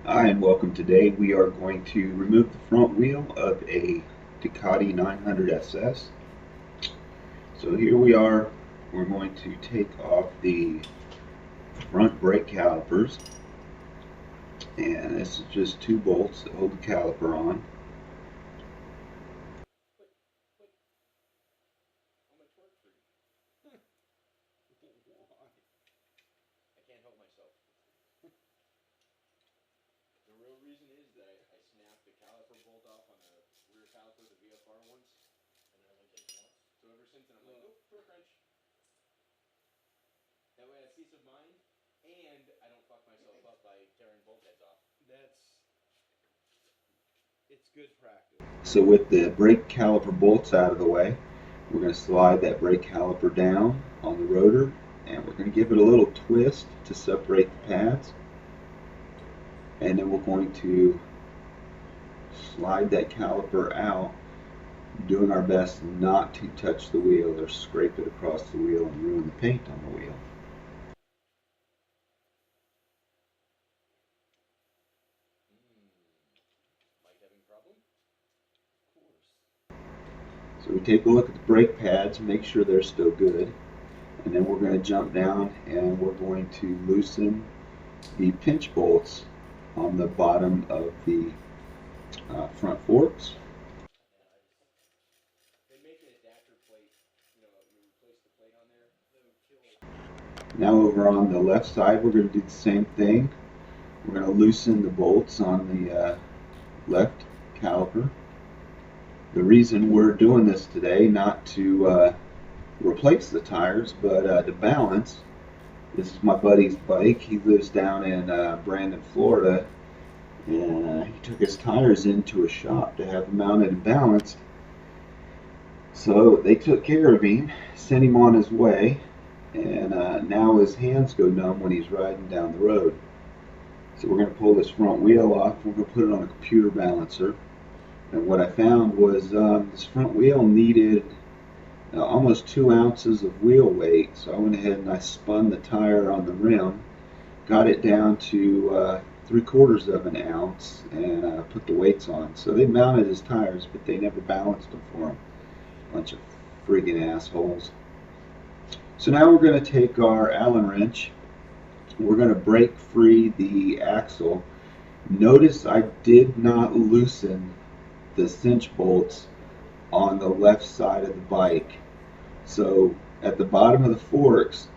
Hi and welcome. Today we are going to remove the front wheel of a Ducati 900 SS. So here we are. We're going to take off the front brake calipers, and this is just two bolts that hold the caliper on. So with the brake caliper bolts out of the way, we're going to slide that brake caliper down on the rotor, and we're going to give it a little twist to separate the pads, and then we're going to slide that caliper out, doing our best not to touch the wheel or scrape it across the wheel and ruin the paint on the wheel. So we take a look at the brake pads, make sure they're still good, and then we're going to jump down and we're going to loosen the pinch bolts on the bottom of the front forks. Now over on the left side, we're going to do the same thing. We're going to loosen the bolts on the left caliper. The reason we're doing this today, not to replace the tires, but to balance. This is my buddy's bike. He lives down in Brandon, Florida, and he took his tires into a shop to have them mounted and balanced. So they took care of him, sent him on his way, and now his hands go numb when he's riding down the road. So we're going to pull this front wheel off. We're going to put it on a computer balancer. And what I found was this front wheel needed almost 2 ounces of wheel weight. So I went ahead and I spun the tire on the rim, got it down to 3/4 of an ounce, and put the weights on. So they mounted his tires, but they never balanced them for him. Bunch of friggin' assholes. So now we're going to take our Allen wrench. We're going to break free the axle. Notice I did not loosen the cinch bolts on the left side of the bike. So at the bottom of the forks,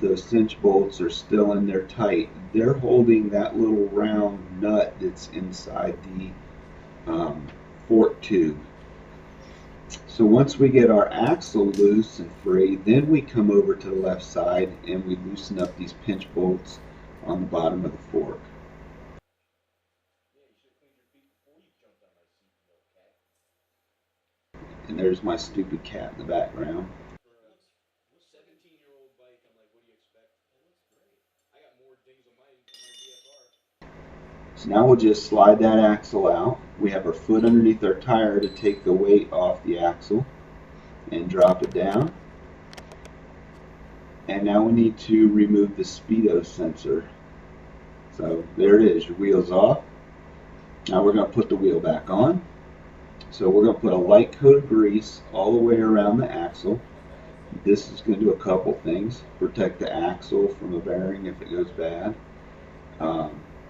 those cinch bolts are still in there tight. They're holding that little round nut that's inside the fork tube. So once we get our axle loose and free, then we come over to the left side and we loosen up these pinch bolts on the bottom of the fork. And there's my stupid cat in the background. So now we'll just slide that axle out. We have our foot underneath our tire to take the weight off the axle and drop it down. And now we need to remove the speedo sensor. So there it is, your wheel's off. Now we're going to put the wheel back on. So we're going to put a light coat of grease all the way around the axle. This is going to do a couple things. Protect the axle from a bearing if it goes bad.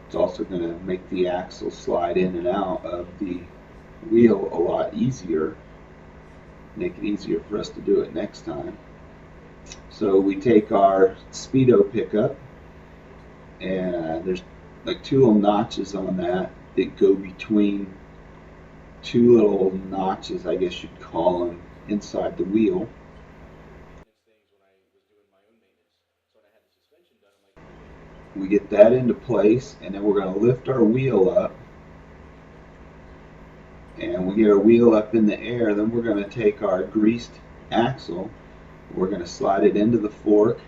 It's also going to make the axle slide in and out of the wheel a lot easier. Make it easier for us to do it next time. So we take our speedo pickup, and there's like two little notches on that go between two little notches, I guess you'd call them, inside the wheel. We get that into place, and then we're going to lift our wheel up, and we get our wheel up in the air. Then we're going to take our greased axle, we're going to slide it into the fork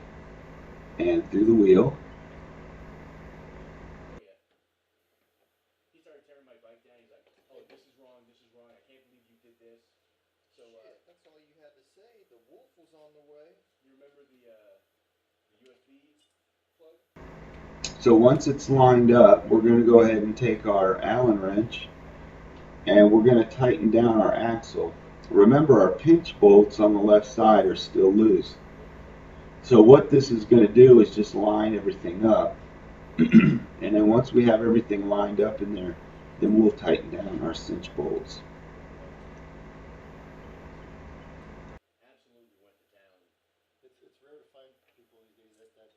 and through the wheel. So once it's lined up, we're going to go ahead and take our Allen wrench and we're going to tighten down our axle. Remember, our pinch bolts on the left side are still loose. So what this is going to do is just line everything up. And then once we have everything lined up in there, then we'll tighten down our cinch bolts. Absolutely went to town. It's rare to find people these days that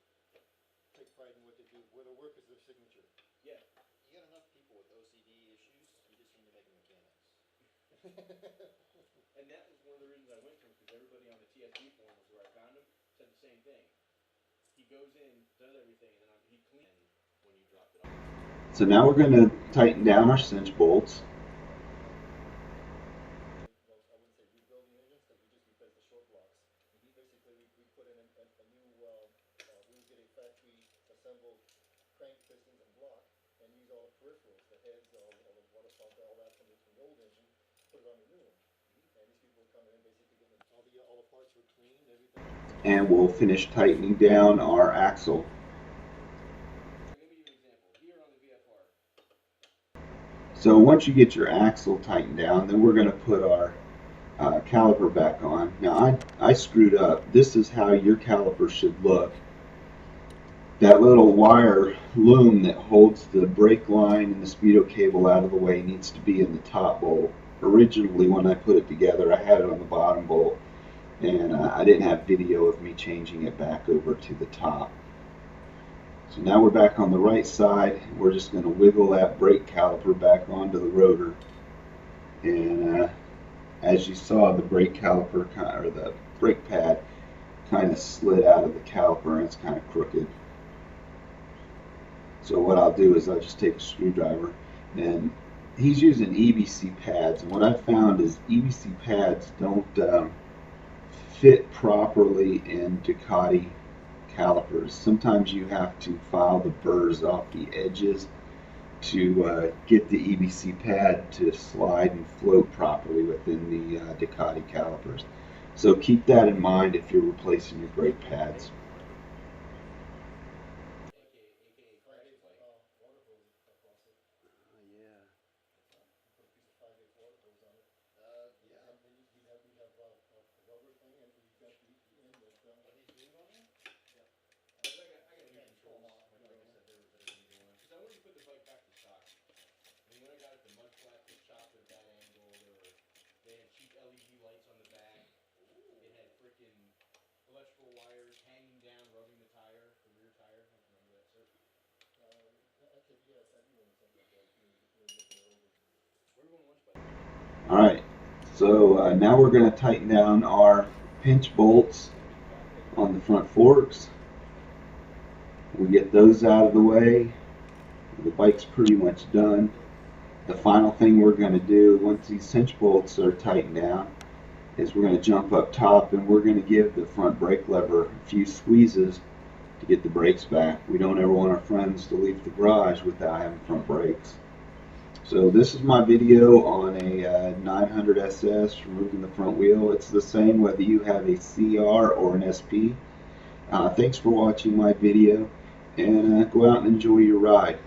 take pride in what they do, where their work is their signature. Yeah. You got enough people with OCD issues, you just need to make them mechanics. And that was one of the reasons I went to him, because everybody on the TSD forums where I found him said the same thing. He goes in, does everything, and then he cleans when you dropped it off. So now we're going to tighten down our cinch bolts. I wouldn't say rebuilding engines, because we just replaced the short blocks. Basically, we put in a new, we would get a factory assembled crank, pistons, and block, and use all the peripherals, the heads, all the water pump, all that from the old engine, put it on the new one. And these people were coming in basically getting all the parts were clean, everything. And we'll finish tightening down our axle. So once you get your axle tightened down, then we're going to put our caliper back on. Now I screwed up. This is how your caliper should look. That little wire loom that holds the brake line and the speedo cable out of the way needs to be in the top bolt. Originally, when I put it together, I had it on the bottom bolt, and I didn't have video of me changing it back over to the top. So now we're back on the right side. We're just going to wiggle that brake caliper back onto the rotor, and as you saw, the brake caliper, or the brake pad, kind of slid out of the caliper, and it's kind of crooked. So what I'll do is I'll just take a screwdriver, and he's using EBC pads, and what I've found is EBC pads don't fit properly in Ducati calipers. Sometimes you have to file the burrs off the edges to get the EBC pad to slide and float properly within the Ducati calipers. So keep that in mind if you're replacing your brake pads. LED lights on the back. It had freaking electrical wires hanging down, rubbing the tire, the rear tire. I don't remember that, sir. Actually, yes, I do remember something like that. We're going lunch, by the way. Alright, so now we're going to tighten down our pinch bolts on the front forks. We get those out of the way. The bike's pretty much done. The final thing we're going to do once these cinch bolts are tightened down is we're going to jump up top and we're going to give the front brake lever a few squeezes to get the brakes back. We don't ever want our friends to leave the garage without having front brakes. So this is my video on a 900 SS removing the front wheel. It's the same whether you have a CR or an SP. Thanks for watching my video, and go out and enjoy your ride.